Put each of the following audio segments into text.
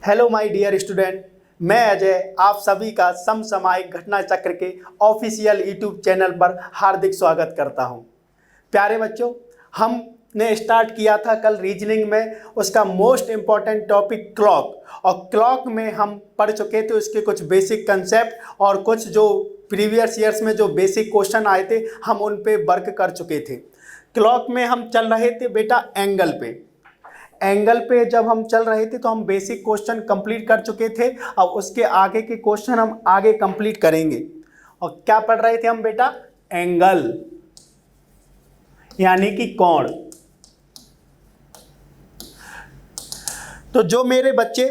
Hello my dear student, मैं अजय आप सभी का समसामयिक घटना चक्र के ऑफिशियल यूट्यूब चैनल पर हार्दिक स्वागत करता हूं। प्यारे बच्चों, हमने स्टार्ट किया था कल रीजनिंग में उसका मोस्ट इम्पॉर्टेंट टॉपिक क्लॉक, और क्लॉक में हम पढ़ चुके थे उसके कुछ बेसिक कंसेप्ट और कुछ जो प्रीवियस ईयर्स में जो बेसिक क्वेश्चन आए थे हम उन पे वर्क कर चुके थे। क्लॉक में हम चल रहे थे बेटा एंगल पे जब हम चल रहे थे तो हम बेसिक क्वेश्चन कंप्लीट कर चुके थे। अब उसके आगे के क्वेश्चन हम आगे कंप्लीट करेंगे। और क्या पढ़ रहे थे हम बेटा? एंगल यानी कि कोण। तो जो मेरे बच्चे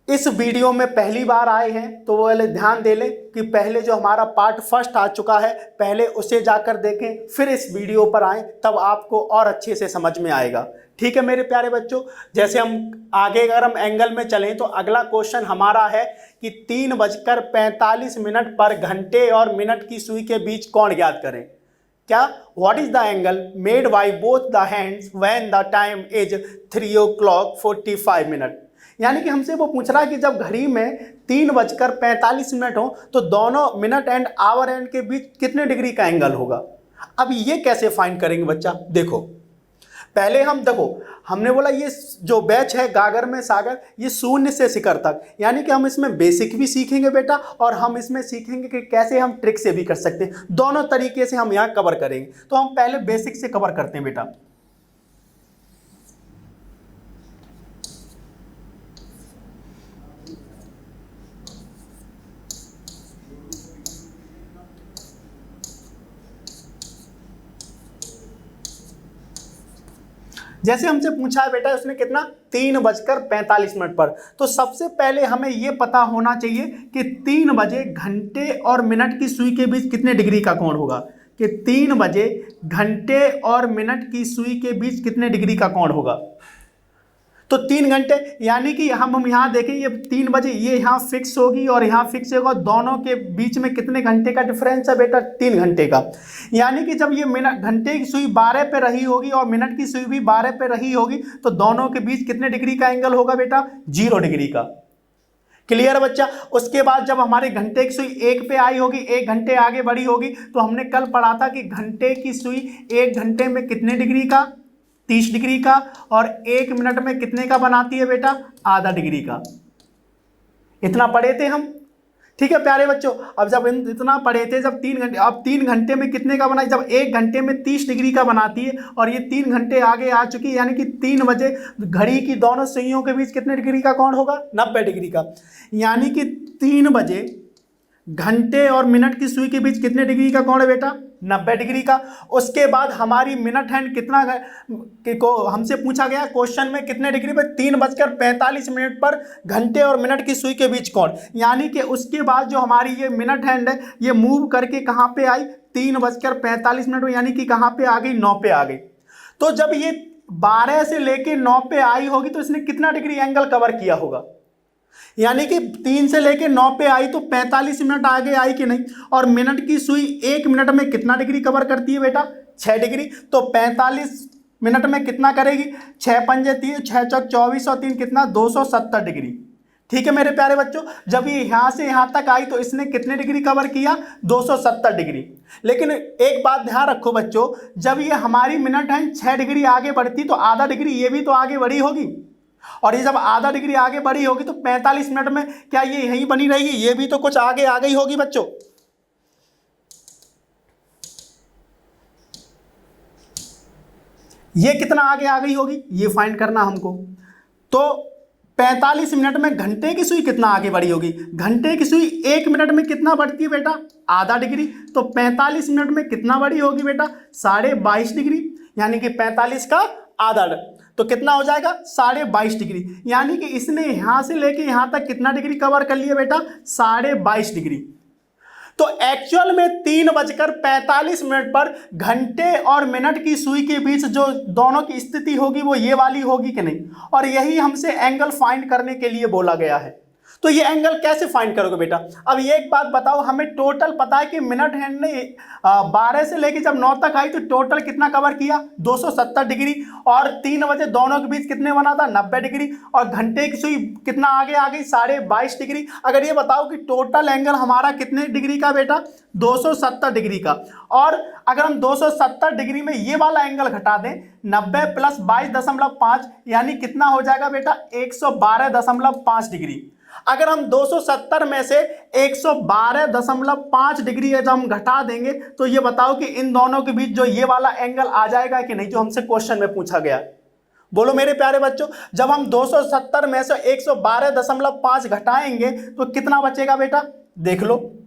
इस वीडियो में पहली बार आए हैं तो वो वाले ध्यान दे लें कि पहले जो हमारा पार्ट फर्स्ट आ चुका है पहले उसे जाकर देखें, फिर इस वीडियो पर आएँ, तब आपको और अच्छे से समझ में आएगा। ठीक है मेरे प्यारे बच्चों, जैसे हम आगे अगर हम एंगल में चलें तो अगला क्वेश्चन हमारा है कि 3:45 पर घंटे और मिनट की सुई के बीच कोण ज्ञात करें। क्या? What is the angle made by both the hands when the time is 3:45। यानी कि हमसे वो पूछ रहा है कि जब घड़ी में 3:45 हो तो दोनों मिनट एंड आवर एंड के बीच कितने डिग्री का एंगल होगा। अब ये कैसे फाइंड करेंगे बच्चा? देखो पहले हम देखो, हमने बोला ये जो बैच है गागर में सागर, ये शून्य से शिखर तक, यानी कि हम इसमें बेसिक भी सीखेंगे बेटा और हम इसमें सीखेंगे कि कैसे हम ट्रिक से भी कर सकते हैं। दोनों तरीके से हम यहाँ कवर करेंगे। तो हम पहले बेसिक से कवर करते हैं बेटा। जैसे हमसे पूछा है बेटा उसने कितना 3:45 पर, तो सबसे पहले हमें यह पता होना चाहिए कि 3 बजे घंटे और मिनट की सुई के बीच कितने डिग्री का कोण होगा। कि 3 बजे घंटे और मिनट की सुई के बीच कितने डिग्री का कोण होगा। तो 3 घंटे, यानी कि हम यहाँ देखें ये 3 बजे ये यहाँ फिक्स होगी और यहाँ फिक्स होगा, दोनों के बीच में कितने घंटे का डिफरेंस है बेटा? 3 घंटे का। यानी कि जब ये मिनट घंटे की सुई 12 पे रही होगी और मिनट की सुई भी 12 पे रही होगी तो दोनों के बीच कितने डिग्री का एंगल होगा बेटा? 0 डिग्री का। क्लियर बच्चा? उसके बाद जब हमारे घंटे की सुई 1 पे आई होगी, 1 घंटे आगे बढ़ी होगी, तो हमने कल पढ़ा था कि घंटे की सुई 1 घंटे में कितने डिग्री का? 30 डिग्री का। और 1 मिनट में कितने का बनाती है बेटा? आधा डिग्री का। इतना पढ़े थे हम। ठीक है प्यारे बच्चों, अब जब इतना पढ़े थे, जब 3 घंटे, अब 3 घंटे में कितने का बनाई? जब 1 घंटे में 30 डिग्री का बनाती है और ये 3 घंटे आगे आ चुकी है, यानी कि 3 बजे घड़ी की दोनों सुइयों के बीच कितने डिग्री का कोण होगा? 90 डिग्री का। यानी कि 3 बजे घंटे और मिनट की सुई के बीच कितने डिग्री का कोण है बेटा? 90 डिग्री का। उसके बाद हमारी मिनट हैंड कितना को हमसे पूछा गया क्वेश्चन में कितने डिग्री पे? 3:45 पर घंटे और मिनट की सुई के बीच कोण। यानी कि उसके बाद जो हमारी ये मिनट हैंड है ये मूव करके कहाँ पे आई? 3:45 यानी कि कहाँ पे आ गई? 9 पे आ गई। तो जब ये 12 से लेके 9 पे आई होगी तो इसने कितना डिग्री एंगल कवर किया होगा? यानी कि 3 से लेके 9 पे आई तो 45 मिनट आगे आई कि नहीं। और मिनट की सुई 1 मिनट में कितना डिग्री कवर करती है बेटा? 6 डिग्री। तो 45 मिनट में कितना करेगी? 6 पंजे 3, 6 चौक 24 और 3 कितना? 270 डिग्री। ठीक है मेरे प्यारे बच्चों, जब ये यहां से यहां तक आई तो इसने कितने डिग्री कवर किया? 270 डिग्री। लेकिन एक बात ध्यान रखो बच्चों, जब ये हमारी मिनट है 6 डिग्री आगे बढ़ती तो आधा डिग्री ये भी तो आगे बढ़ी होगी, और ये जब आधा डिग्री आगे बढ़ी होगी तो 45 मिनट में क्या ये यहीं बनी रहेगी? ये भी तो कुछ आगे आ गई होगी बच्चों। ये कितना आगे आ गई होगी ये फाइंड करना हमको। तो 45 मिनट में घंटे की सुई कितना आगे बढ़ी होगी? घंटे की सुई 1 मिनट में कितना बढ़ती है बेटा? आधा डिग्री। तो 45 मिनट में कितना बढ़ी होगी बेटा? 22.5 डिग्री। यानी कि 45 का आधा, तो कितना हो जाएगा? 22.5 डिग्री। यानी कि इसने यहां से लेके यहां तक कितना डिग्री कवर कर लिया बेटा? 22.5 डिग्री। तो एक्चुअल में 3:45 पर घंटे और मिनट की सुई के बीच जो दोनों की स्थिति होगी वो ये वाली होगी कि नहीं। और यही हमसे एंगल फाइंड करने के लिए बोला गया है। तो ये एंगल कैसे फाइंड करोगे बेटा? अब ये एक बात बताओ, हमें टोटल पता है कि मिनट हैंड ने 12 से लेके जब 9 तक आई तो टोटल कितना कवर किया? 270 डिग्री। और 3 बजे दोनों के बीच कितने बना था? 90 डिग्री। और घंटे की सुई कितना आगे आ गई? 22.5 डिग्री। अगर ये बताओ कि टोटल एंगल हमारा कितने डिग्री का बेटा? 270 डिग्री का। और अगर हम 270 डिग्री में ये वाला एंगल घटा दें 90 प्लस 22.5 यानी कितना हो जाएगा बेटा? 112.5 डिग्री। अगर हम 270 में से 112.5 डिग्री जब हम घटा देंगे तो ये बताओ कि इन दोनों के बीच जो ये वाला एंगल आ जाएगा कि नहीं, जो हमसे क्वेश्चन में पूछा गया? बोलो मेरे प्यारे बच्चों, जब हम 270 में से 112.5 घटाएंगे तो कितना बचेगा बेटा? देख लो,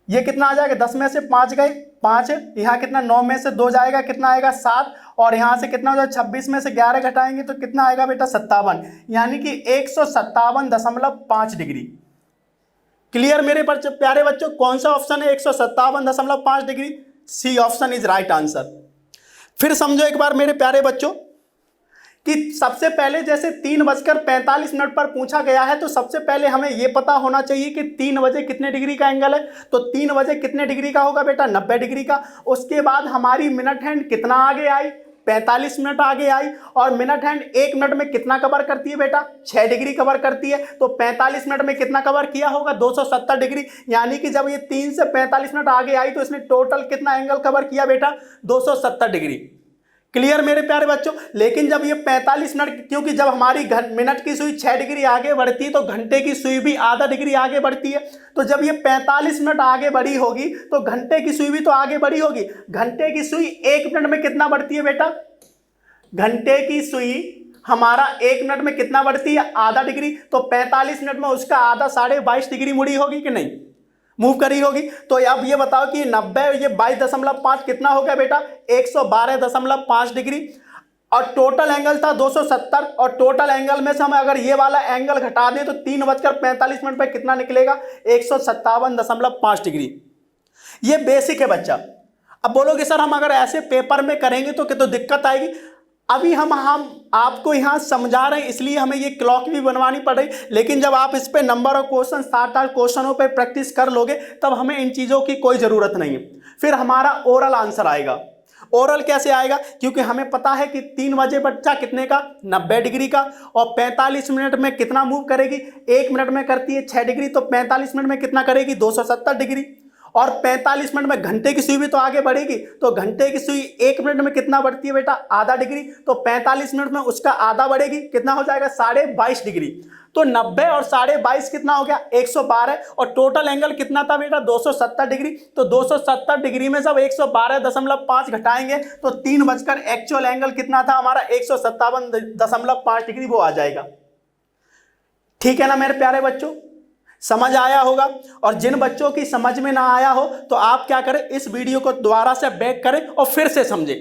ये कितना आ जाएगा? 10 में से 5 गए 5, यहाँ कितना? 9 में से 2 जाएगा, कितना आएगा? 7। और यहाँ से कितना हो जाएगा? 26 में से 11 घटाएंगे तो कितना आएगा बेटा? 57। यानी कि 157.5 डिग्री। क्लियर मेरे प्यारे बच्चों? कौन सा ऑप्शन है 157.5 degree? C option is right answer. फिर समझो एक बार मेरे प्यारे बच्चों कि सबसे पहले जैसे 3:45 पर पूछा गया है तो सबसे पहले हमें यह पता होना चाहिए कि 3 बजे कितने डिग्री का एंगल है। तो 3 बजे कितने डिग्री का होगा बेटा? 90 डिग्री का। उसके बाद हमारी मिनट हैंड कितना आगे आई? 45 मिनट आगे आई। और मिनट हैंड 1 मिनट में कितना कवर करती है बेटा? 6 डिग्री कवर करती है। तो 45 मिनट में कितना कवर किया होगा? 270 डिग्री। यानी कि जब ये 3 से 45 मिनट आगे आई तो इसने टोटल कितना एंगल कवर किया बेटा? 270 डिग्री। क्लियर मेरे प्यारे बच्चों? लेकिन जब ये 45 मिनट, क्योंकि जब हमारी मिनट की सुई 6 डिग्री आगे बढ़ती है तो घंटे की सुई भी आधा डिग्री आगे बढ़ती है। तो जब ये 45 मिनट आगे बढ़ी होगी तो घंटे की सुई भी तो आगे बढ़ी होगी। घंटे की सुई 1 मिनट में कितना बढ़ती है बेटा? घंटे की सुई हमारा 1 मिनट में कितना बढ़ती है? आधा डिग्री। तो 45 मिनट में उसका आधा 22.5 डिग्री मुड़ी होगी कि नहीं? मूव करी होगी। तो अब ये बताओ कि 90 ये 22.5 कितना हो गया बेटा? 112.5 डिग्री। और टोटल एंगल था 270। और टोटल एंगल में से हम अगर ये वाला एंगल घटा दें तो 3:45 पर कितना निकलेगा? 157.5 डिग्री। ये बेसिक है बच्चा। अब बोलोगे सर हम अगर ऐसे पेपर में करेंगे तो कितना दिक्कत आएगी? अभी हम आपको यहाँ समझा रहे हैं इसलिए हमें ये क्लॉक भी बनवानी पड़ रही। लेकिन जब आप इस पे नंबर और क्वेश्चन 7-8 क्वेश्चनों पे प्रैक्टिस कर लोगे तब हमें इन चीज़ों की कोई ज़रूरत नहीं है। फिर हमारा ओरल आंसर आएगा। ओरल कैसे आएगा? क्योंकि हमें पता है कि 3 बजे बच्चा कितने का? 90 डिग्री का। और 45 मिनट में कितना मूव करेगी? 1 मिनट में करती है 6 डिग्री। तो 45 मिनट में कितना करेगी? 270 डिग्री। और 45 मिनट में घंटे की सुई भी तो आगे बढ़ेगी। तो घंटे की सुई 1 मिनट में कितना बढ़ती है बेटा? आधा डिग्री। तो 45 मिनट में उसका आधा बढ़ेगी, कितना हो जाएगा? 22.5 डिग्री। तो 90 और 22.5 कितना हो गया? 112। और टोटल एंगल कितना था बेटा? 270 डिग्री। तो 270 डिग्री में जब 112.5 घटाएंगे तो 3 बजकर एक्चुअल एंगल कितना था हमारा? 157.5 डिग्री वो आ जाएगा। ठीक है ना मेरे प्यारे बच्चों? समझ आया होगा। और जिन बच्चों की समझ में ना आया हो तो आप क्या करें, इस वीडियो को दोबारा से बैक करें और फिर से समझें।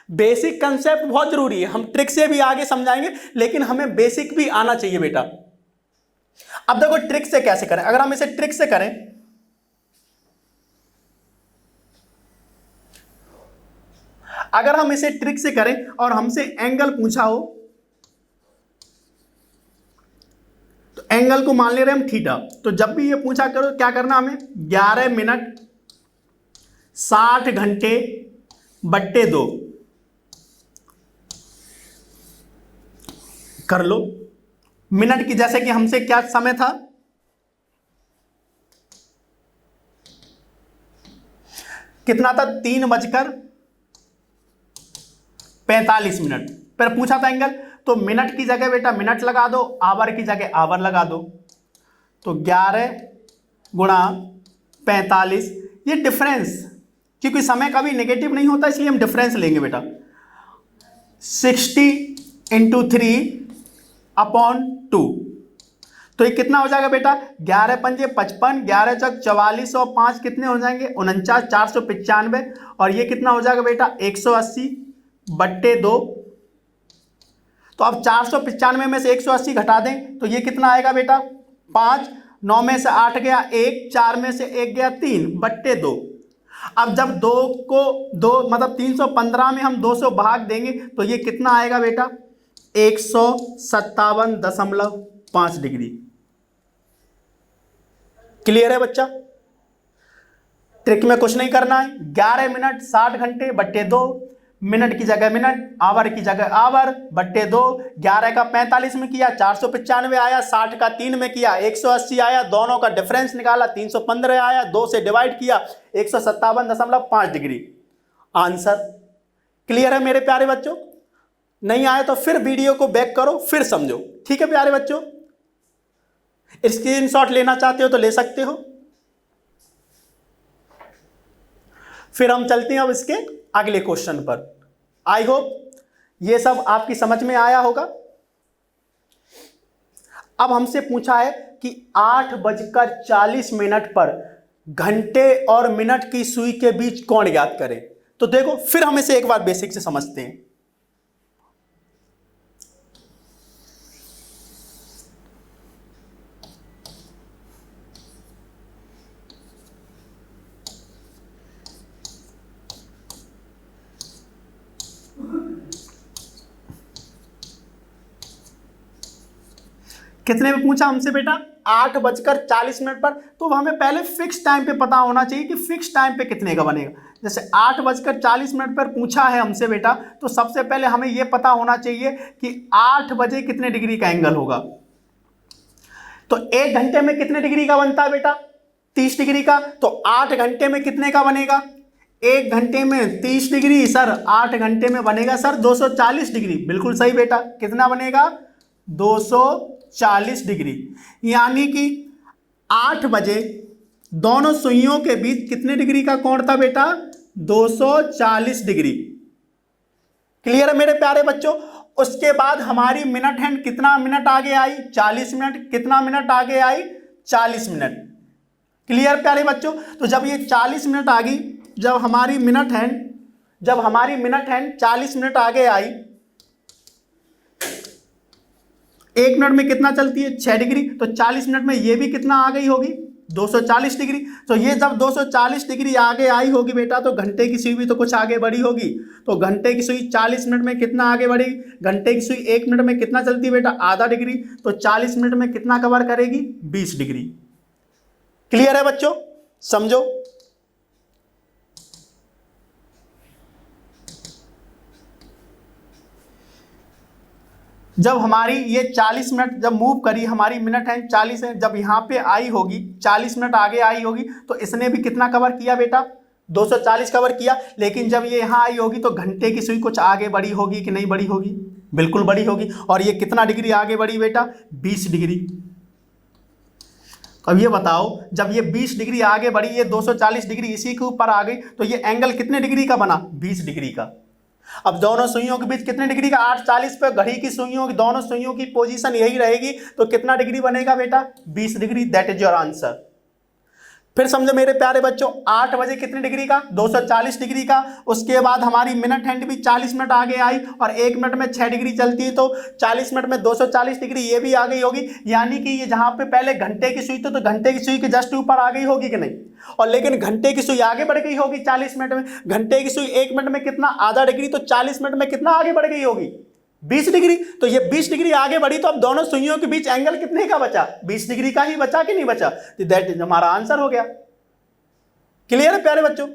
बेसिक कंसेप्ट बहुत जरूरी है। हम ट्रिक से भी आगे समझाएंगे लेकिन हमें बेसिक भी आना चाहिए बेटा। अब देखो ट्रिक से कैसे करें। अगर हम इसे ट्रिक से करें, अगर हम इसे ट्रिक से करें और हमसे एंगल पूछा हो तो एंगल को मान ले रहे हम थीटा। तो जब भी ये पूछा करो क्या करना हमें? 11 मिनट 60 घंटे बट्टे 2 कर लो। मिनट की जैसे कि हमसे क्या समय था? कितना था? 3:45 पर पूछा था एंगल। तो मिनट की जगह बेटा मिनट लगा दो, आवर की जगह आवर लगा दो। तो 11 गुणा 45, ये डिफरेंस, क्योंकि समय कभी नेगेटिव नहीं होता इसलिए हम डिफरेंस लेंगे बेटा। 60 × 3/2। तो ये कितना हो जाएगा बेटा? 11 × 5 = 55, 11 × 4 = 44 और 5 कितने हो जाएंगे? 49, 495। और ये कितना हो जाएगा बेटा? 180/2। तो अब 495 में से 180 घटा दें तो ये कितना आएगा बेटा? 5। 9 में से 8 गया 1, 4 में से 1 गया 3/2। अब जब 2 को 2 मतलब 315 में हम 200 भाग देंगे तो ये कितना आएगा बेटा? 157.5 डिग्री। क्लियर है बच्चा? ट्रिक में कुछ नहीं करना है। 11 मिनट 60 घंटे बट्टे 2, मिनट की जगह मिनट, आवर की जगह आवर बट्टे 2। 11 का 45 में किया 495 आया, 60 का 3 में किया 180 आया, दोनों का डिफरेंस निकाला 315 आया, 2 से डिवाइड किया 157.5 डिग्री आंसर। क्लियर है मेरे प्यारे बच्चों? नहीं आए तो फिर वीडियो को बैक करो, फिर समझो। ठीक है प्यारे बच्चों? स्क्रीनशॉट लेना चाहते हो तो ले सकते हो। फिर हम चलते हैं अब इसके अगले क्वेश्चन पर। आई होप ये सब आपकी समझ में आया होगा। अब हमसे पूछा है कि 8:40 पर घंटे और मिनट की सुई के बीच कोण ज्ञात करें। तो देखो फिर हम इसे एक बार बेसिक से समझते हैं। कितने में पूछा हमसे बेटा? 8:40 पर। तो हमें पहले फिक्स टाइम पे पता होना चाहिए कि फिक्स टाइम पे कितने का बनेगा। जैसे 8:40 पर पूछा है हमसे बेटा, तो सबसे पहले हमें यह पता होना चाहिए कि 8 बजे कितने डिग्री का एंगल होगा। तो 1 घंटे में कितने डिग्री का बनता है बेटा? 30 डिग्री का। तो 8 घंटे में कितने का बनेगा? 1 घंटे में 30 डिग्री सर, 8 घंटे में बनेगा सर 240 डिग्री। बिल्कुल सही बेटा। कितना बनेगा? 240 डिग्री। यानी कि 8 बजे दोनों सुइयों के बीच कितने डिग्री का कोण था बेटा? 240 डिग्री। क्लियर है मेरे प्यारे बच्चों? उसके बाद हमारी मिनट हैंड कितना मिनट आगे आई? 40 मिनट। कितना मिनट आगे आई? 40 मिनट। क्लियर प्यारे बच्चों? तो जब ये 40 मिनट आ गई, जब हमारी मिनट हैंड 40 मिनट आगे आई, 1 मिनट में कितना चलती है? 6 डिग्री। तो 40 मिनट में ये भी कितना आ गई होगी? 240 डिग्री। तो ये जब 240 डिग्री आगे आई होगी बेटा, तो घंटे की सुई भी तो कुछ आगे बढ़ी होगी। तो घंटे की सुई 40 मिनट में कितना आगे बढ़ेगी? घंटे की सुई 1 मिनट में कितना चलती है बेटा? आधा डिग्री। तो 40 मिनट में कितना कवर करेगी? 20 डिग्री। क्लियर है बच्चों? समझो। जब हमारी ये 40 मिनट जब मूव करी, हमारी मिनट हैंड 40 है, जब यहाँ पे आई होगी 40 मिनट आगे आई होगी, तो इसने भी कितना कवर किया बेटा? 240 कवर किया। लेकिन जब ये यहाँ आई होगी तो घंटे की सुई कुछ आगे बढ़ी होगी कि नहीं बढ़ी होगी? बिल्कुल बढ़ी होगी। और ये कितना डिग्री आगे बढ़ी बेटा? 20 डिग्री। अब ये बताओ, जब ये 20 डिग्री आगे बढ़ी, ये 240 डिग्री इसी के ऊपर आ गई, तो ये एंगल कितने डिग्री का बना? 20 डिग्री का। अब दोनों सुइयों के बीच कितने डिग्री का? 8:40 पे घड़ी की सुइयों की, दोनों सुइयों की पोजीशन यही रहेगी, तो कितना डिग्री बनेगा बेटा? 20 degree. That is your answer. फिर समझो मेरे प्यारे बच्चों, 8 बजे कितने डिग्री का? 240 डिग्री का। उसके बाद हमारी मिनट हैंड भी 40 मिनट आगे आई, और 1 मिनट में 6 डिग्री चलती है, तो 40 मिनट में 240 डिग्री ये भी आ गई होगी। यानी कि ये जहां पे पहले घंटे की सुई थी, तो घंटे की सुई के जस्ट ऊपर आ गई होगी कि नहीं? और लेकिन घंटे की सुई आगे बढ़ गई होगी 40 मिनट में। घंटे की सुई 1 मिनट में कितना? आधा डिग्री। तो 40 मिनट में कितना आगे बढ़ गई होगी? 20 डिग्री। तो ये 20 डिग्री आगे बढ़ी, तो अब दोनों सुइयों के बीच एंगल कितने का बचा? 20 डिग्री का ही बचा कि नहीं बचा? तो दैट इज हमारा आंसर हो गया। क्लियर है प्यारे बच्चों?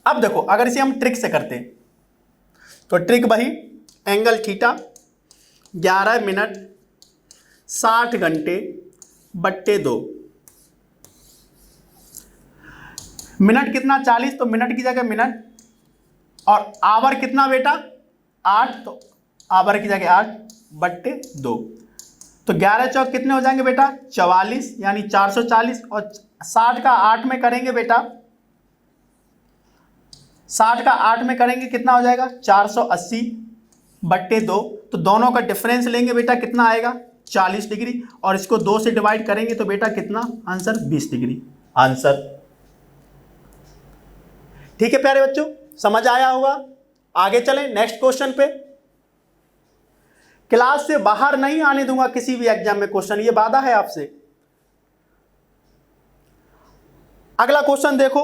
अब देखो, अगर इसे हम ट्रिक से करते हैं, तो ट्रिक वही, एंगल थीटा 11 मिनट 60 घंटे बट्टे 2। मिनट कितना? 40। तो मिनट की जगह मिनट, और आवर कितना बेटा? 8। तो आवर की जगह 8 बट्टे 2। तो 11 चौक कितने हो जाएंगे बेटा? 44, यानी 440। और 60 का 8 में करेंगे बेटा, 60 का 8 में करेंगे कितना हो जाएगा? 480 बट्टे 2। तो दोनों का डिफरेंस लेंगे बेटा, कितना आएगा? 40 डिग्री। और इसको 2 से डिवाइड करेंगे तो बेटा कितना आंसर? 20 degree answer. ठीक है प्यारे बच्चों, समझ आया होगा। आगे चलें नेक्स्ट क्वेश्चन पे। क्लास से बाहर नहीं आने दूंगा किसी भी एग्जाम में क्वेश्चन, ये वादा है आपसे। अगला क्वेश्चन देखो,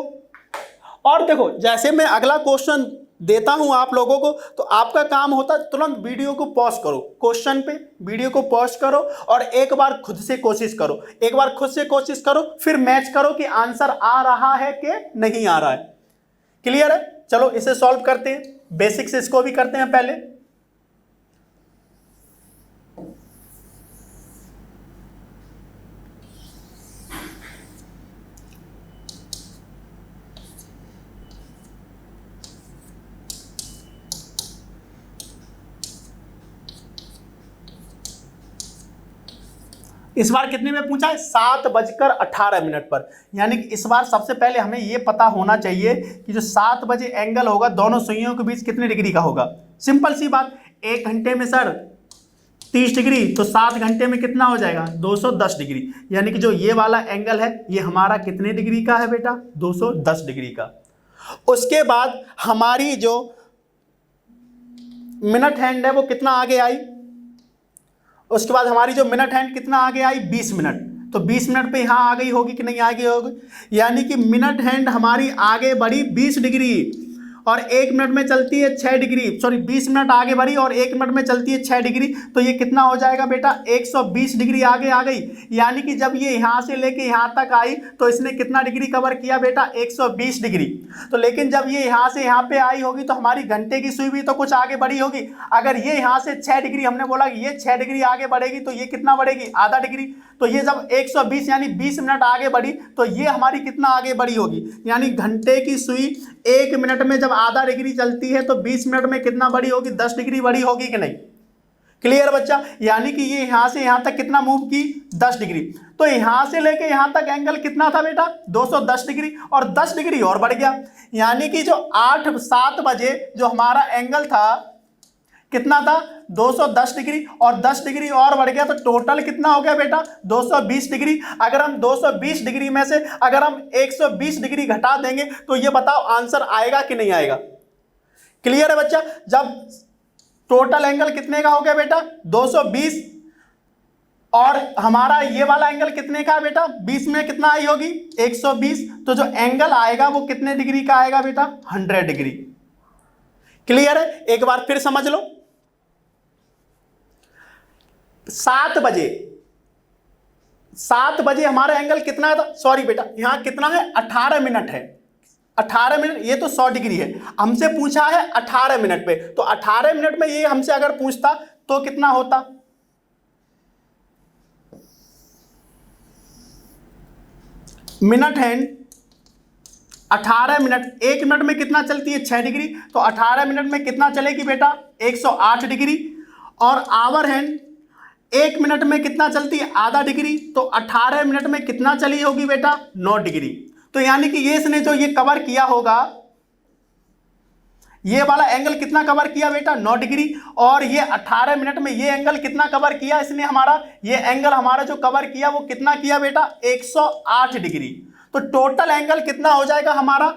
और देखो जैसे मैं अगला क्वेश्चन देता हूं आप लोगों को, तो आपका काम होता है तुरंत वीडियो को पॉज करो, क्वेश्चन पे वीडियो को पॉज करो और एक बार खुद से कोशिश करो, एक बार खुद से कोशिश करो, फिर मैच करो कि आंसर आ रहा है कि नहीं आ रहा है। क्लियर है? चलो इसे सॉल्व करते हैं, बेसिक्स इसको भी करते हैं पहले। इस बार कितने में पूछा है? 7:18 पर। यानी कि इस बार सबसे पहले हमें यह पता होना चाहिए कि जो 7 बजे एंगल होगा दोनों सुइयों के बीच कितने डिग्री का होगा। सिंपल सी बात, 1 घंटे में सर 30 डिग्री, तो 7 घंटे में कितना हो जाएगा? 210 डिग्री। यानी कि जो ये वाला एंगल है ये हमारा कितने डिग्री का है बेटा? 210 डिग्री का। उसके बाद हमारी जो मिनट हैंड है वो कितना आगे आई? उसके बाद हमारी जो मिनट हैंड कितना आगे आई? 20 मिनट। तो 20 मिनट पे यहां आ गई होगी कि नहीं आ गई होगी? यानी कि मिनट हैंड हमारी आगे बढ़ी 20 डिग्री और 1 मिनट में चलती है 6 डिग्री, सॉरी 20 मिनट आगे बढ़ी और 1 मिनट में चलती है 6 डिग्री। तो ये कितना हो जाएगा बेटा? 120 डिग्री आगे आ गई। यानी कि जब ये यहां से लेके यहां तक आई तो इसने कितना डिग्री कवर किया बेटा? 120 डिग्री। तो लेकिन जब ये यहां से यहां पे आई होगी तो हमारी घंटे की सुई भी तो कुछ आगे बढ़ी होगी। अगर ये यहां से 6 डिग्री, हमने बोला कि ये 6 डिग्री आगे बढ़ेगी, तो ये कितना बढ़ेगी? आधा डिग्री। तो ये जब 120 यानी 20 मिनट आगे बढ़ी तो ये हमारी कितना आगे बढ़ी होगी? यानी घंटे की सुई 1 मिनट में जब आधा डिग्री चलती है तो 20 मिनट में कितना बढ़ी होगी? 10 डिग्री बढ़ी होगी कि नहीं? क्लियर बच्चा? यानी कि ये यहां से यहां तक कितना मूव की? 10 डिग्री। तो यहां से लेके यहां तक एंगल कितना था बेटा? 210 डिग्री और 10 डिग्री और बढ़ गया। यानी कि जो 7 बजे जो हमारा एंगल था कितना था? 210 डिग्री और 10 डिग्री और बढ़ गया, तो टोटल कितना हो गया बेटा? 220 डिग्री। अगर हम 220 डिग्री में से अगर हम 120 डिग्री घटा देंगे तो ये बताओ आंसर आएगा कि नहीं आएगा? क्लियर है बच्चा? जब टोटल एंगल कितने का हो गया बेटा? 220 और हमारा ये वाला एंगल कितने का है बेटा? 20 में कितना आई होगी? 120। तो जो एंगल आएगा वो कितने डिग्री का आएगा बेटा? 100 डिग्री। क्लियर है? एक बार फिर समझ लो। 7 बजे हमारा एंगल कितना था? सॉरी बेटा, यहां कितना है? 18 मिनट है। 18 मिनट, ये तो 100 डिग्री है। हमसे पूछा है 18 मिनट पे, तो 18 मिनट में ये हमसे अगर पूछता तो कितना होता? मिनट हैंड 18 मिनट, 1 मिनट में कितना चलती है? 6 डिग्री। तो 18 मिनट में कितना चलेगी बेटा? 108 डिग्री। और आवर हैंड 1 मिनट में कितना चलती है? आधा डिग्री। तो 18 मिनट में कितना चली होगी बेटा? 9 डिग्री। तो यानी कि ये इसने जो ये कवर किया होगा, ये वाला एंगल कितना कवर किया बेटा? 9 डिग्री। और ये 18 मिनट में ये एंगल कितना कवर किया इसने? हमारा ये एंगल हमारा जो कवर किया वो कितना किया बेटा? 108 डिग्री। तो टोटल एंगल कितना हो जाएगा हमारा?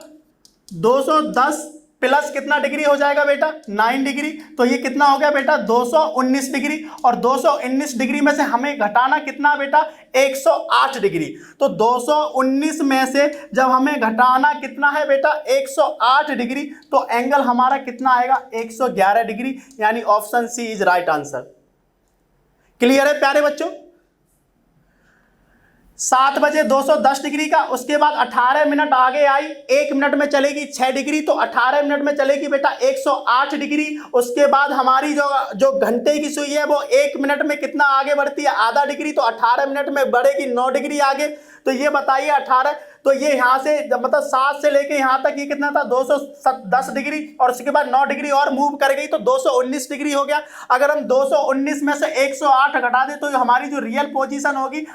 210 प्लस कितना डिग्री हो जाएगा बेटा? 9 डिग्री। तो ये कितना हो गया बेटा? 219 डिग्री। और 219 डिग्री में से हमें घटाना कितना बेटा? 108 डिग्री। तो 219 में से जब हमें घटाना कितना है बेटा? 108 डिग्री, तो एंगल हमारा कितना आएगा? 111 डिग्री। यानी option C is right answer. Clear है प्यारे बच्चों? 7 बजे 210 डिग्री का, उसके बाद 18 मिनट आगे आई, 1 मिनट में चलेगी 6 डिग्री, तो 18 मिनट में चलेगी बेटा 108 डिग्री। उसके बाद हमारी जो घंटे की सुई है वो 1 मिनट में कितना आगे बढ़ती है? आधा डिग्री। तो 18 मिनट में बढ़ेगी 9 डिग्री आगे। तो ये बताइए 18, तो ये यहां से मतलब 7 से लेके यहां तक ये कितना था? 210 डिग्री। और उसके बाद 9 डिग्री और मूव कर गई तो 219 डिग्री हो गया। अगर हम 219 में से 108 घटा दे तो हमारी जो रियल पोजीशन होगी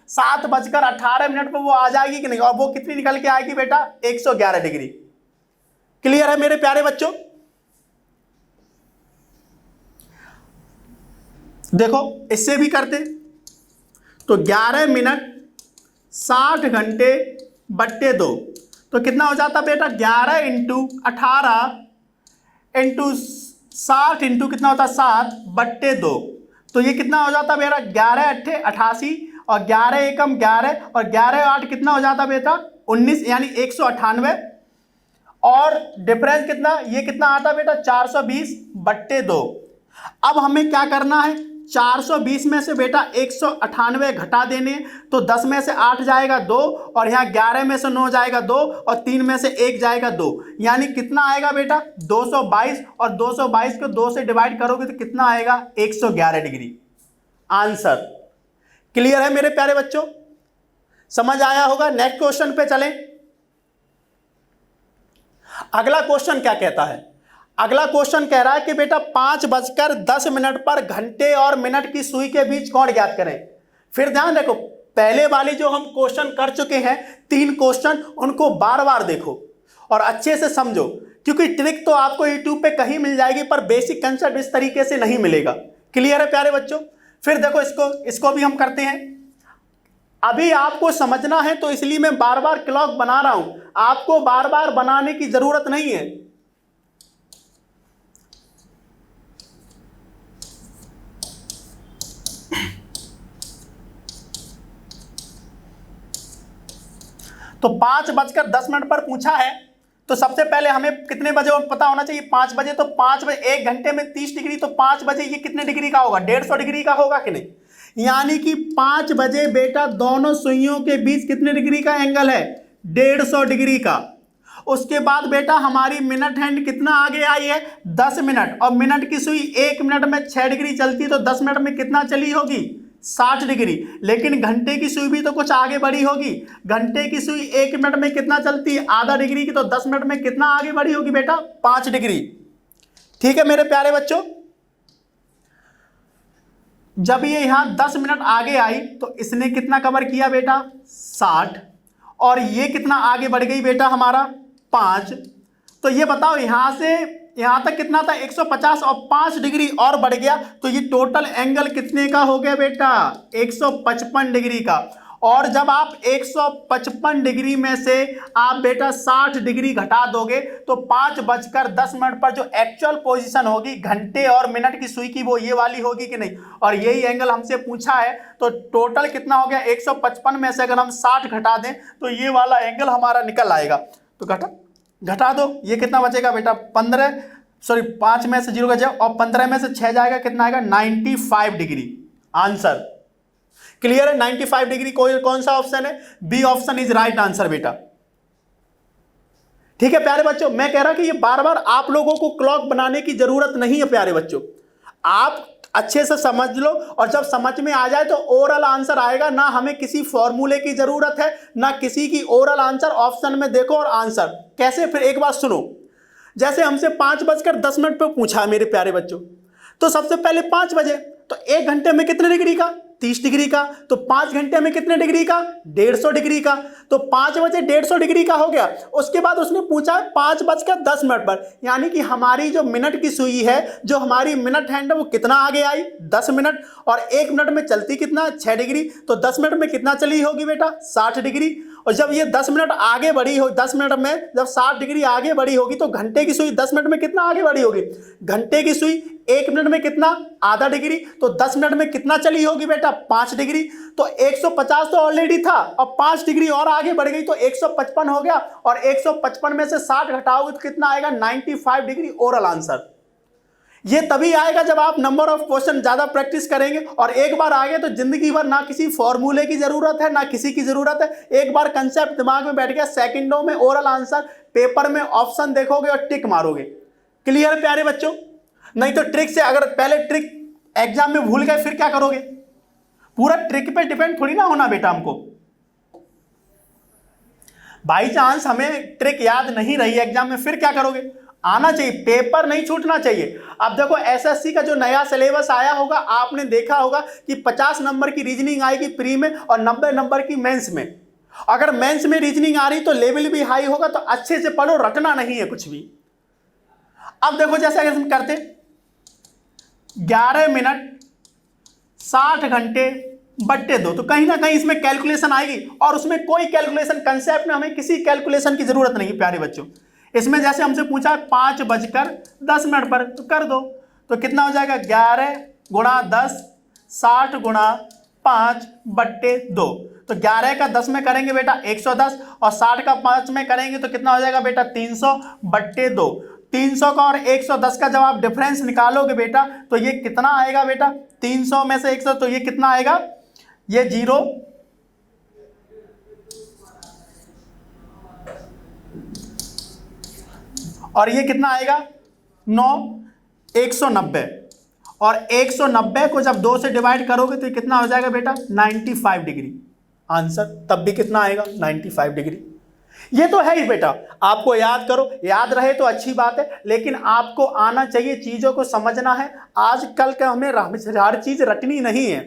7:18 पर वो आ जाएगी कि नहीं? और वो कितनी निकल के आएगी बेटा? 111 डिग्री। क्लियर है मेरे प्यारे बच्चों? देखो इससे भी करते तो 11 मिनट 60 घंटे बट्टे 2, तो कितना हो जाता बेटा? 11 इंटू 18 इंटू 60 इंटू कितना होता? 7 बट्टे 2। तो ये कितना हो जाता बेटा? 11 अट्ठे 88 और 11 एकम 11 और 11 8 कितना हो जाता बेटा? 19, यानी 198। और डिफरेंस कितना, ये कितना आता बेटा 420/2। अब हमें क्या करना है, 420 में से बेटा 198 घटा देने, तो 10 में से 8 जाएगा 2, और यहाँ 11 में से 9 जाएगा 2, और 3 में से 1 जाएगा 2, यानी कितना आएगा बेटा 222, और 222 को 2 से डिवाइड करोगे तो कितना आएगा 111 डिग्री आंसर। क्लियर है मेरे प्यारे बच्चों, समझ आया होगा। नेक्स्ट क्वेश्चन पे चलें। अगला क्वेश्चन क्या कहता है, अगला क्वेश्चन कह रहा है कि बेटा 5:10 पर घंटे और मिनट की सुई के बीच कोण ज्ञात करें। फिर ध्यान रखो, पहले वाली जो हम क्वेश्चन कर चुके हैं 3 क्वेश्चन, उनको बार बार देखो और अच्छे से समझो, क्योंकि ट्रिक तो आपको यूट्यूब पे कहीं मिल जाएगी पर बेसिक कंसेप्ट इस तरीके से नहीं मिलेगा। क्लियर है प्यारे बच्चों। फिर देखो इसको भी हम करते हैं। अभी आपको समझना है तो इसलिए मैं बार बार क्लॉक बना रहा हूं, आपको बार बार बनाने की जरूरत नहीं है। तो 5:10 पर पूछा है, तो सबसे पहले हमें कितने बजे पता होना चाहिए, 5 बजे। तो 5 बजे 1 घंटे में 30 डिग्री, तो 5 बजे ये कितने डिग्री का होगा, 150 डिग्री का होगा कि नहीं। यानी कि 5 बजे बेटा दोनों सुइयों के बीच कितने डिग्री का एंगल है, 150 डिग्री का। उसके बाद बेटा हमारी मिनट हैंड कितना आगे आई है, 10 मिनट, और मिनट की सुई 1 मिनट में 6 डिग्री चलती है, तो 10 मिनट में कितना चली होगी, 60 डिग्री। लेकिन घंटे की सुई भी तो कुछ आगे बढ़ी होगी, घंटे की सुई 1 मिनट में कितना चलती है, आधा डिग्री की, तो 10 मिनट में कितना आगे बढ़ी होगी बेटा, 5 डिग्री। ठीक है मेरे प्यारे बच्चों। जब ये यहां 10 मिनट आगे आई तो इसने कितना कवर किया बेटा, 60, और ये कितना आगे बढ़ गई बेटा हमारा, 5। तो ये बताओ यहां से यहां तक कितना था, 150, और 5 डिग्री और बढ़ गया, तो ये टोटल एंगल कितने का हो गया बेटा, 155 डिग्री का। और जब आप 155 डिग्री में से आप बेटा 60 डिग्री घटा दोगे, तो 5:10 पर जो एक्चुअल पोजीशन होगी घंटे और मिनट की सुई की, वो ये वाली होगी कि नहीं। और यही एंगल हमसे पूछा है, तो टोटल कितना हो गया, 155 में से अगर हम 60 घटा दें तो ये वाला एंगल हमारा निकल आएगा। तो घटा दो, ये कितना बचेगा बेटा, 5 में से 0 का जाए, और 15 में से 6 जाएगा, कितना आएगा, 95 डिग्री आंसर। क्लियर है, 95 डिग्री कौन सा ऑप्शन है, B option is right answer बेटा। ठीक है प्यारे बच्चों, मैं कह रहा कि ये बार बार आप लोगों को क्लॉक बनाने की जरूरत नहीं है प्यारे बच्चों, आप अच्छे से समझ लो, और जब समझ में आ जाए तो ओरल आंसर आएगा। ना हमें किसी फॉर्मूले की जरूरत है, ना किसी की, ओरल आंसर ऑप्शन में देखो और आंसर कैसे। फिर एक बात सुनो, जैसे हमसे 5:10 पर पूछा मेरे प्यारे बच्चों, तो सबसे पहले 5 बजे, तो 1 घंटे में कितने डिग्री का, 30 डिग्री का, तो 5 घंटे में कितने डिग्री का, 150 डिग्री का, तो 5 बजे 150 डिग्री का हो गया। उसके बाद उसने पूछा 5:10 पर, यानी कि हमारी जो मिनट की सुई है, जो हमारी मिनट हैंड है, वो कितना आगे आई, 10 मिनट, और 1 मिनट में चलती कितना, 6 डिग्री, तो 10 मिनट में कितना चली होगी बेटा, 60 डिग्री। और जब ये 10 मिनट आगे बढ़ी हो, 10 मिनट में जब 60 डिग्री आगे बढ़ी होगी, तो घंटे की सुई 10 मिनट में कितना आगे बढ़ी होगी, घंटे की सुई 1 मिनट में कितना, आधा डिग्री, तो 10 मिनट में कितना चली होगी बेटा, 5 डिग्री। तो 150 तो ऑलरेडी था, और 5 डिग्री और आगे बढ़ गई, तो 155 हो गया, और 155 में से 60 घटाओगे तो कितना आएगा, 95 डिग्री ओरल आंसर। ये तभी आएगा जब आप नंबर ऑफ क्वेश्चन ज्यादा प्रैक्टिस करेंगे, और एक बार आ गए तो जिंदगी भर ना किसी फॉर्मूले की जरूरत है, ना किसी की जरूरत है। एक बार कंसेप्ट दिमाग में बैठ गया, सेकंडों में ओरल आंसर, पेपर में ऑप्शन देखोगे और टिक मारोगे। क्लियर प्यारे बच्चों। नहीं तो ट्रिक से, अगर पहले ट्रिक एग्जाम में भूल गए फिर क्या करोगे, पूरा ट्रिक पे डिपेंड थोड़ी ना होना बेटा हमको। बाई चांस हमें ट्रिक याद नहीं रही एग्जाम में, फिर क्या करोगे, आना चाहिए, पेपर नहीं छूटना चाहिए। अब देखो एसएससी का जो नया सिलेबस आया होगा, आपने देखा होगा कि 50 नंबर की रीजनिंग आएगी प्री में, और 90 नंबर की मेंस में। अगर मेंस में रीजनिंग आ रही तो लेवल भी हाई होगा, तो अच्छे से पढ़ो, रटना नहीं है कुछ भी। अब देखो जैसे अगर हम करते 11 मिनट 60 घंटे बट्टे 2, तो कहीं ना कहीं इसमें कैलकुलेशन आएगी, और उसमें कोई कैलकुलेशन, कंसेप्ट में हमें किसी कैलकुलेशन की जरूरत नहीं प्यारे बच्चों। इसमें जैसे हमसे पूछा 5:10 पर, तो कर दो, तो कितना हो जाएगा, 11 × 10 60 × 5/2। तो 11 का 10 में करेंगे बेटा 110 और 60 का 5 में करेंगे तो कितना हो जाएगा बेटा 300/2। 300 का और 110 का जब आप डिफरेंस निकालोगे बेटा तो ये कितना आएगा बेटा 300 में से 100 तो ये कितना आएगा, ये 0 और ये कितना आएगा 9, 190 और 190 को जब 2 से डिवाइड करोगे तो ये कितना हो जाएगा बेटा 95 डिग्री। आंसर तब भी कितना आएगा 95 डिग्री। ये तो है ही बेटा, आपको याद करो, याद रहे तो अच्छी बात है, लेकिन आपको आना चाहिए, चीजों को समझना है। आजकल का हमें हर चीज रटनी नहीं है।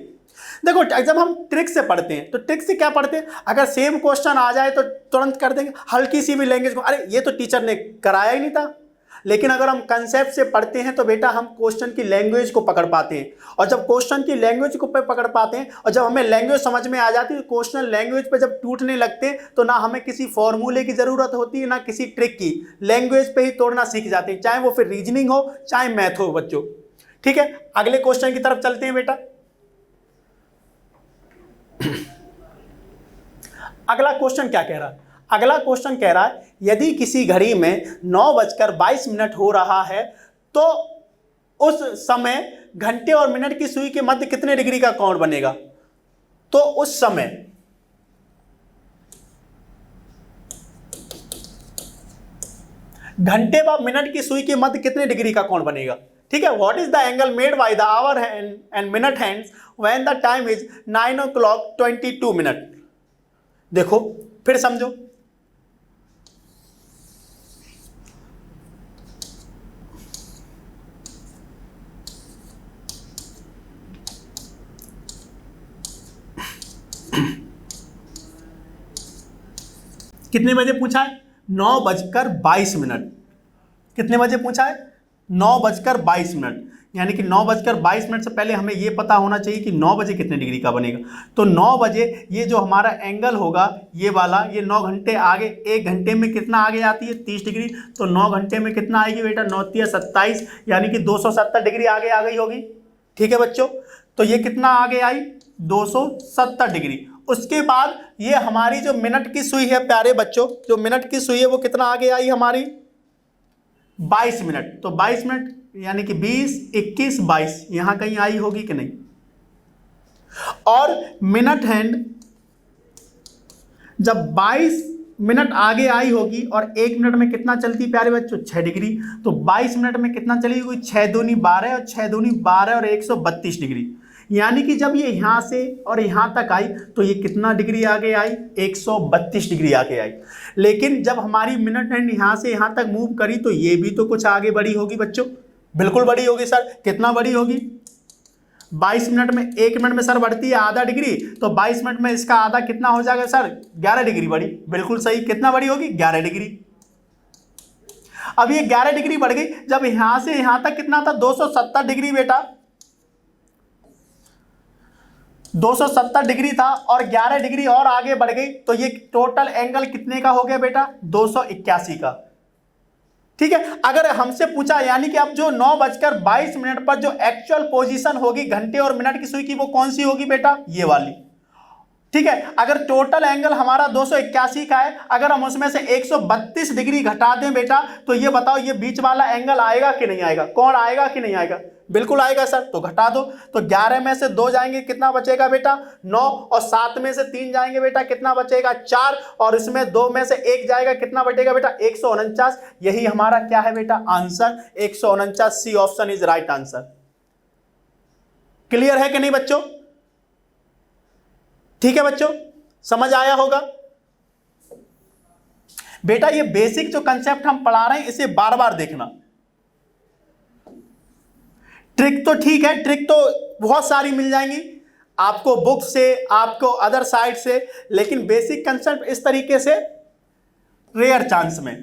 देखो जब हम ट्रिक से पढ़ते हैं तो ट्रिक से क्या पढ़ते हैं, अगर सेम क्वेश्चन आ जाए तो तुरंत कर देंगे, हल्की सी भी लैंग्वेज को अरे ये तो टीचर ने कराया ही नहीं था। लेकिन अगर हम कंसेप्ट से पढ़ते हैं तो बेटा हम क्वेश्चन की लैंग्वेज को पकड़ पाते हैं, और जब क्वेश्चन की लैंग्वेज को पकड़ पाते हैं और जब हमें लैंग्वेज समझ में आ जाती है, क्वेश्चन लैंग्वेज पे जब टूटने लगते हैं तो ना हमें किसी फॉर्मूले की जरूरत होती है ना किसी ट्रिक की, लैंग्वेज पे ही तोड़ना सीख जाते हैं, चाहे वो फिर रीजनिंग हो चाहे मैथ हो बच्चों। ठीक है, अगले क्वेश्चन की तरफ चलते हैं बेटा। अगला क्वेश्चन क्या कह रहा है, अगला क्वेश्चन कह रहा है यदि किसी घड़ी में 9:22 हो रहा है तो उस समय घंटे और मिनट की सुई के मध्य कितने डिग्री का कोण बनेगा। तो उस समय घंटे व मिनट की सुई के मध्य कितने डिग्री का कोण बनेगा। ठीक है, what is the angle made by the hour hand and minute hands when the time is 9:22। देखो फिर समझो, कितने बजे पूछा है 9:22। कितने बजे पूछा है 9:22, यानी कि 9:22 से पहले हमें यह पता होना चाहिए कि 9 बजे कितने डिग्री का बनेगा। तो 9 बजे ये जो हमारा एंगल होगा ये वाला, ये 9 घंटे आगे, 1 घंटे में कितना आगे आती है 30 डिग्री, तो 9 घंटे में कितना आएगी बेटा 9 × 27, यानी कि 270 डिग्री आगे आ गई होगी। ठीक है बच्चों, तो ये कितना आगे आई 270 डिग्री। उसके बाद ये हमारी जो मिनट की सुई है प्यारे बच्चों, जो मिनट की सुई है वो कितना आगे आई हमारी 22 मिनट। तो 22 मिनट यानी कि 20, 21, 22 यहां कहीं आई होगी कि नहीं। और मिनट हैंड जब 22 मिनट आगे आई होगी और 1 मिनट में कितना चलती प्यारे बच्चों 6 डिग्री, तो 22 मिनट में कितना चली होगी 6 दूनी 12 और 6 दूनी 12 और 132 डिग्री, यानी कि जब ये यहां से और यहां तक आई तो ये कितना डिग्री आगे आई 132 डिग्री आगे आई। लेकिन जब हमारी मिनट हैंड यहां से यहां तक मूव करी तो ये भी तो कुछ आगे बढ़ी होगी बच्चों, बिल्कुल बढ़ी होगी सर। कितना बढ़ी होगी 22 मिनट में, 1 मिनट में सर बढ़ती है आधा डिग्री, तो 22 मिनट में इसका आधा कितना हो जाएगा सर 11 डिग्री बढ़ी। बिल्कुल सही, कितना बढ़ी होगी 11 डिग्री। अब ये 11 डिग्री बढ़ गई, जब यहां से यहां तक कितना था 270 डिग्री बेटा, 270 डिग्री था और 11 डिग्री और आगे बढ़ गई, तो ये टोटल एंगल कितने का हो गया बेटा 281 का। ठीक है, अगर हमसे पूछा यानी कि अब जो 9:22 पर जो एक्चुअल पोजीशन होगी घंटे और मिनट की सुई की वो कौन सी होगी बेटा ये वाली। ठीक है, अगर टोटल एंगल हमारा 281 का है, अगर हम उसमें से 132 डिग्री घटा दें बेटा तो ये बताओ ये बीच वाला एंगल आएगा कि नहीं आएगा, कौन आएगा कि नहीं आएगा। बिल्कुल आएगा सर, तो घटा दो। तो 11 में से 2 जाएंगे कितना बचेगा बेटा 9, और 7 में से 3 जाएंगे बेटा कितना बचेगा 4, और इसमें 2 में से 1 जाएगा कितना बचेगा बेटा 149। यही हमारा क्या है बेटा answer 149। C option is right answer. Clear है कि नहीं बच्चों। ठीक है बच्चों, समझ आया होगा बेटा। ये बेसिक जो कंसेप्ट हम पढ़ा रहे हैं इसे बार बार देखना। ट्रिक तो ठीक है, ट्रिक तो बहुत सारी मिल जाएंगी आपको बुक से, आपको अदर साइट से, लेकिन बेसिक कंसेप्ट इस तरीके से रेयर चांस में।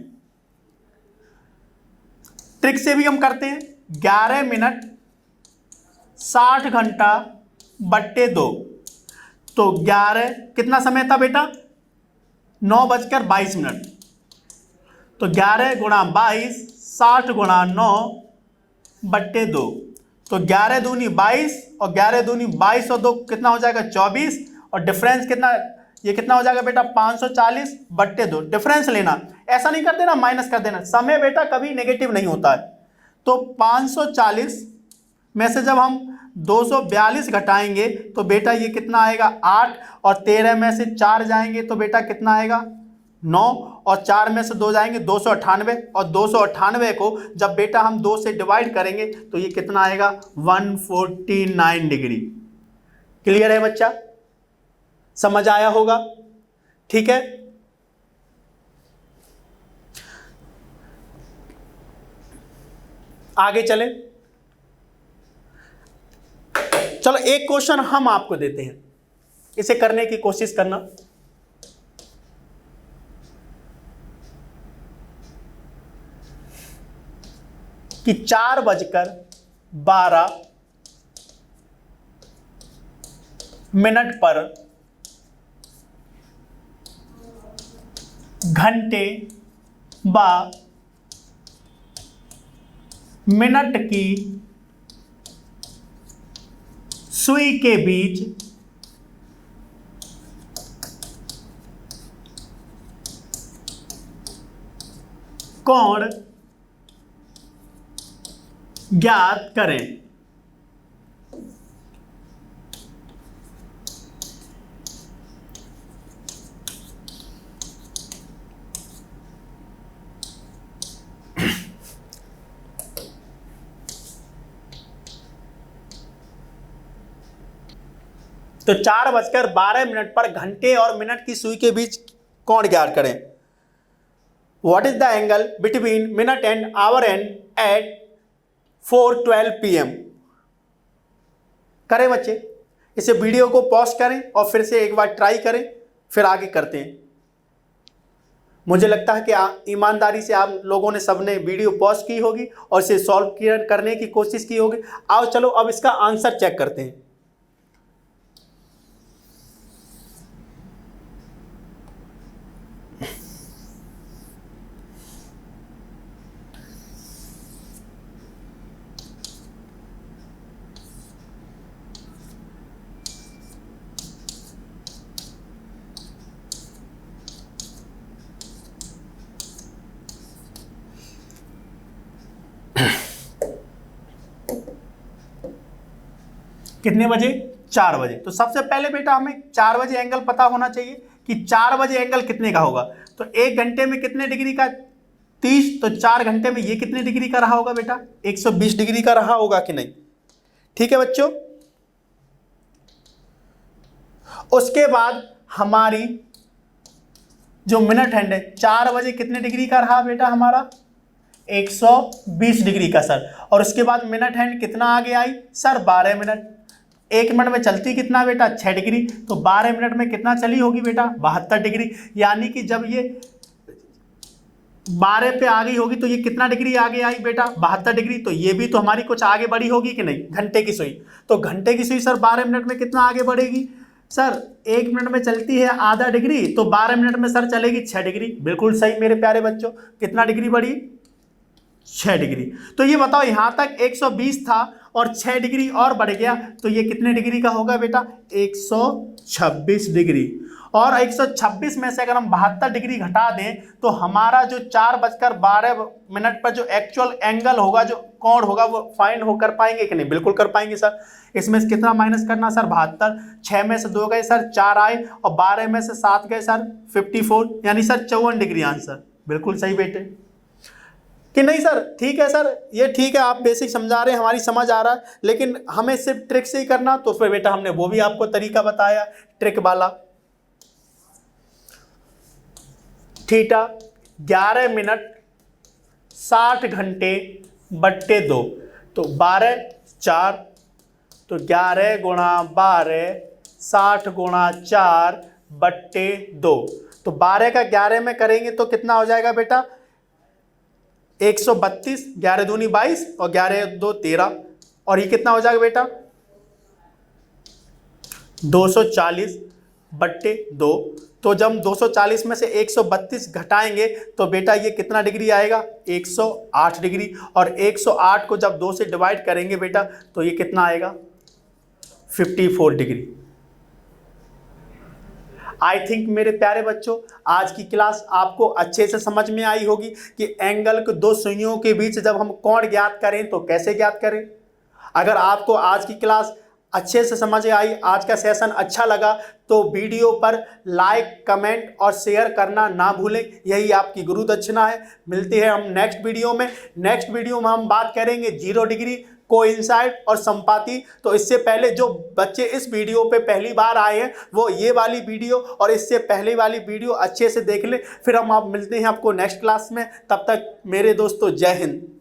ट्रिक से भी हम करते हैं 11 मिनट 60 घंटा बट्टे 2, तो 11 कितना समय था बेटा 9:22, तो 11 × 22 60 × 9 बट्टे 2, तो 11 दूनी 22 और 11 दूनी 22 और 2 कितना हो जाएगा 24, और डिफरेंस कितना, ये कितना हो जाएगा बेटा 540/2। डिफरेंस लेना, ऐसा नहीं कर देना माइनस कर देना, समय बेटा कभी नेगेटिव नहीं होता है। तो 540 में से जब हम 242 घटाएंगे तो बेटा ये कितना आएगा 8, और 13 में से 4 जाएंगे तो बेटा कितना आएगा 9, और 4 में से 2 जाएंगे 298, और 298 को जब बेटा हम 2 से डिवाइड करेंगे तो ये कितना आएगा 149 डिग्री। क्लियर है बच्चा, समझ आया होगा? ठीक है, आगे चले। चलो एक क्वेश्चन हम आपको देते हैं, इसे करने की कोशिश करना। कि 4:12 पर घंटे व मिनट की सुई के बीच कोण ज्ञात करें। तो 4:12 पर घंटे और मिनट की सुई के बीच कोण ज्ञात करें। What is the angle between minute and hour and at 4:12 PM। करें बच्चे, इसे वीडियो को पॉज करें और फिर से एक बार ट्राई करें, फिर आगे करते हैं। मुझे लगता है कि ईमानदारी से आप लोगों ने सबने वीडियो पॉज की होगी और इसे सॉल्व करने की कोशिश की होगी। आओ चलो अब इसका आंसर चेक करते हैं। कितने बजे? 4 बजे। तो सबसे पहले बेटा हमें 4 बजे एंगल पता होना चाहिए कि 4 बजे एंगल कितने का होगा। तो 1 घंटे में कितने डिग्री का? 30। तो 4 घंटे में ये कितने डिग्री का रहा होगा बेटा? 120 डिग्री का रहा होगा कि नहीं? ठीक है बच्चों। उसके बाद हमारी जो मिनट हैंड है 4 बजे कितने डिग्री का रहा बेटा हमारा? 120 डिग्री का सर। और उसके बाद मिनट हैंड कितना आगे आई सर? 12 मिनट। 1 मिनट में चलती कितना बेटा? 6 डिग्री। तो 12 मिनट में कितना चली होगी बेटा? 72 डिग्री। यानी कि जब ये 12 पे आ गई होगी तो ये कितना डिग्री आगे आई बेटा? 72 डिग्री। तो ये भी तो हमारी कुछ आगे बढ़ी होगी कि नहीं? घंटे की सुई। तो घंटे की सुई सर 12 मिनट में कितना आगे बढ़ेगी सर? 1 मिनट में चलती है आधा डिग्री, तो 12 मिनट में सर चलेगी 6 डिग्री। बिल्कुल सही मेरे प्यारे बच्चों। कितना डिग्री बढ़ी? 6 डिग्री। तो ये बताओ यहां तक 120 था और 6 डिग्री और बढ़ गया, तो ये कितने डिग्री का होगा बेटा? 126 डिग्री। और 126 में से अगर हम 72 डिग्री घटा दें तो हमारा जो 4:12 पर जो एक्चुअल एंगल होगा, जो कोण होगा, वो फाइंड हो कर पाएंगे कि नहीं? बिल्कुल कर पाएंगे सर। इसमें से कितना माइनस करना सर? 72। 6 में से 2 गए सर, 4 आए, और 12 में से 7 गए सर, 54। यानी सर 54 डिग्री आंसर। बिल्कुल सही बेटे कि नहीं सर? ठीक है सर, ये ठीक है, आप बेसिक समझा रहे हैं, हमारी समझ आ रहा है, लेकिन हमें सिर्फ ट्रिक से ही करना। तो फिर बेटा हमने वो भी आपको तरीका बताया ट्रिक वाला। थीटा 11 मिनट 60 घंटे बट्टे 2। तो 12 4, तो 11 गुणा 12 60 गुणा 4 बट्टे 2। तो 12 का 11 में करेंगे तो कितना हो जाएगा बेटा? 132। 11 दूनी 22 और 11 2 13। और ये कितना हो जाएगा बेटा? 240। बट्टे 2। तो जब हम 240 में से 132 घटाएंगे तो बेटा ये कितना डिग्री आएगा, 108 डिग्री। और 108 को जब 2 से डिवाइड करेंगे बेटा तो ये कितना आएगा, 54 डिग्री। आई थिंक मेरे प्यारे बच्चों आज की क्लास आपको अच्छे से समझ में आई होगी कि एंगल के दो सुइयों के बीच जब हम कोण ज्ञात करें तो कैसे ज्ञात करें। अगर आपको आज की क्लास अच्छे से समझ आई, आज का सेशन अच्छा लगा तो वीडियो पर लाइक, कमेंट और शेयर करना ना भूलें, यही आपकी गुरु दक्षिणा है। मिलते हैं हम नेक्स्ट वीडियो में। नेक्स्ट वीडियो में हम बात करेंगे 0 डिग्री, कोइंसाइड और संपाती। तो इससे पहले जो बच्चे इस वीडियो पे पहली बार आए हैं वो ये वाली वीडियो और इससे पहले वाली वीडियो अच्छे से देख लें, फिर हम आप मिलते हैं आपको नेक्स्ट क्लास में। तब तक मेरे दोस्तों जय हिंद।